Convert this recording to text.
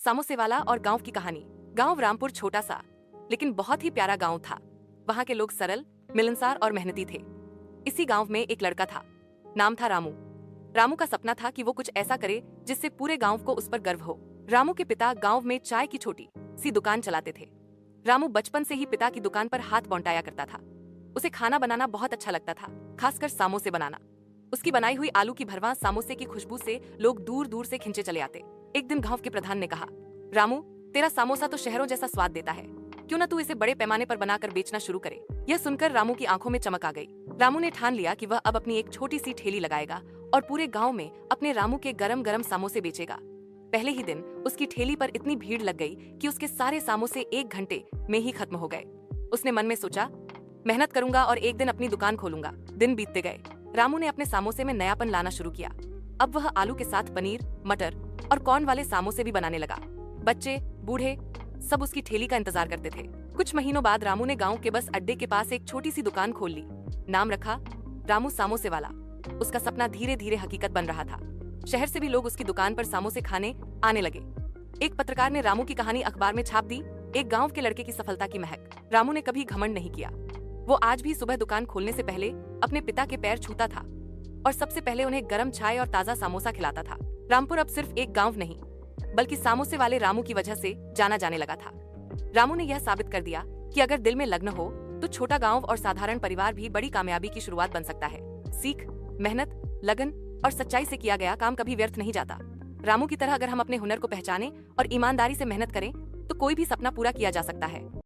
समोसे वाला और गांव की कहानी। गांव रामपुर छोटा सा लेकिन बहुत ही प्यारा गांव था। वहां के लोग सरल, मिलनसार और मेहनती थे। इसी गांव में एक लड़का था, नाम था रामू। रामू का सपना था कि वो कुछ ऐसा करे जिससे पूरे गांव को उस पर गर्व हो। रामू के पिता गांव में चाय की छोटी सी दुकान चलाते थे। रामू बचपन से ही पिता की दुकान पर हाथ बौंटाया करता था। उसे खाना बनाना बहुत अच्छा लगता था, खासकर समोसे बनाना। उसकी बनाई हुई आलू की भरवा समोसे की खुशबू से लोग दूर दूर से खिंचे चले आते। एक दिन गांव के प्रधान ने कहा, रामू, तेरा समोसा तो शहरों जैसा स्वाद देता है, क्यों ना तू इसे बड़े पैमाने पर बनाकर बेचना शुरू करे। यह सुनकर रामू की आंखों में चमक आ गई। रामू ने ठान लिया कि वह अब अपनी एक छोटी सी ठेली लगाएगा और पूरे गांव में अपने रामू के गरम गरम समोसे बेचेगा। पहले ही दिन उसकी ठेली पर इतनी भीड़ लग गई कि उसके सारे समोसे 1 घंटे में ही खत्म हो गए। उसने मन में सोचा, मेहनत करूंगा और एक दिन अपनी दुकान खोलूंगा। दिन बीतते गए। रामू ने अपने समोसे में नयापन लाना शुरू किया। अब वह आलू के साथ पनीर, मटर और कॉर्न वाले समोसे भी बनाने लगा। बच्चे, बूढ़े सब उसकी ठेली का इंतजार करते थे। कुछ महीनों बाद रामू ने गांव के बस अड्डे के पास एक छोटी सी दुकान खोल ली। नाम रखा रामू समोसे वाला। उसका सपना धीरे धीरे हकीकत बन रहा था। शहर से भी लोग उसकी दुकान पर समोसे खाने आने लगे। एक पत्रकार ने रामू की कहानी अखबार में छाप दी, एक गांव के लड़के की सफलता की महक। रामू ने कभी घमंड नहीं किया। वो आज भी सुबह दुकान खोलने से पहले अपने पिता के पैर छूता था और सबसे पहले उन्हें गरम चाय और ताजा समोसा खिलाता था। रामपुर अब सिर्फ एक गांव नहीं, बल्कि समोसे वाले रामू की वजह से जाना जाने लगा था। रामू ने यह साबित कर दिया कि अगर दिल में लग्न हो तो छोटा गांव और साधारण परिवार भी बड़ी कामयाबी की शुरुआत बन सकता है। सीख, मेहनत, लगन और सच्चाई से किया गया काम कभी व्यर्थ नहीं जाता। रामू की तरह अगर हम अपने हुनर को पहचानें और ईमानदारी से मेहनत करें तो कोई भी सपना पूरा किया जा सकता है।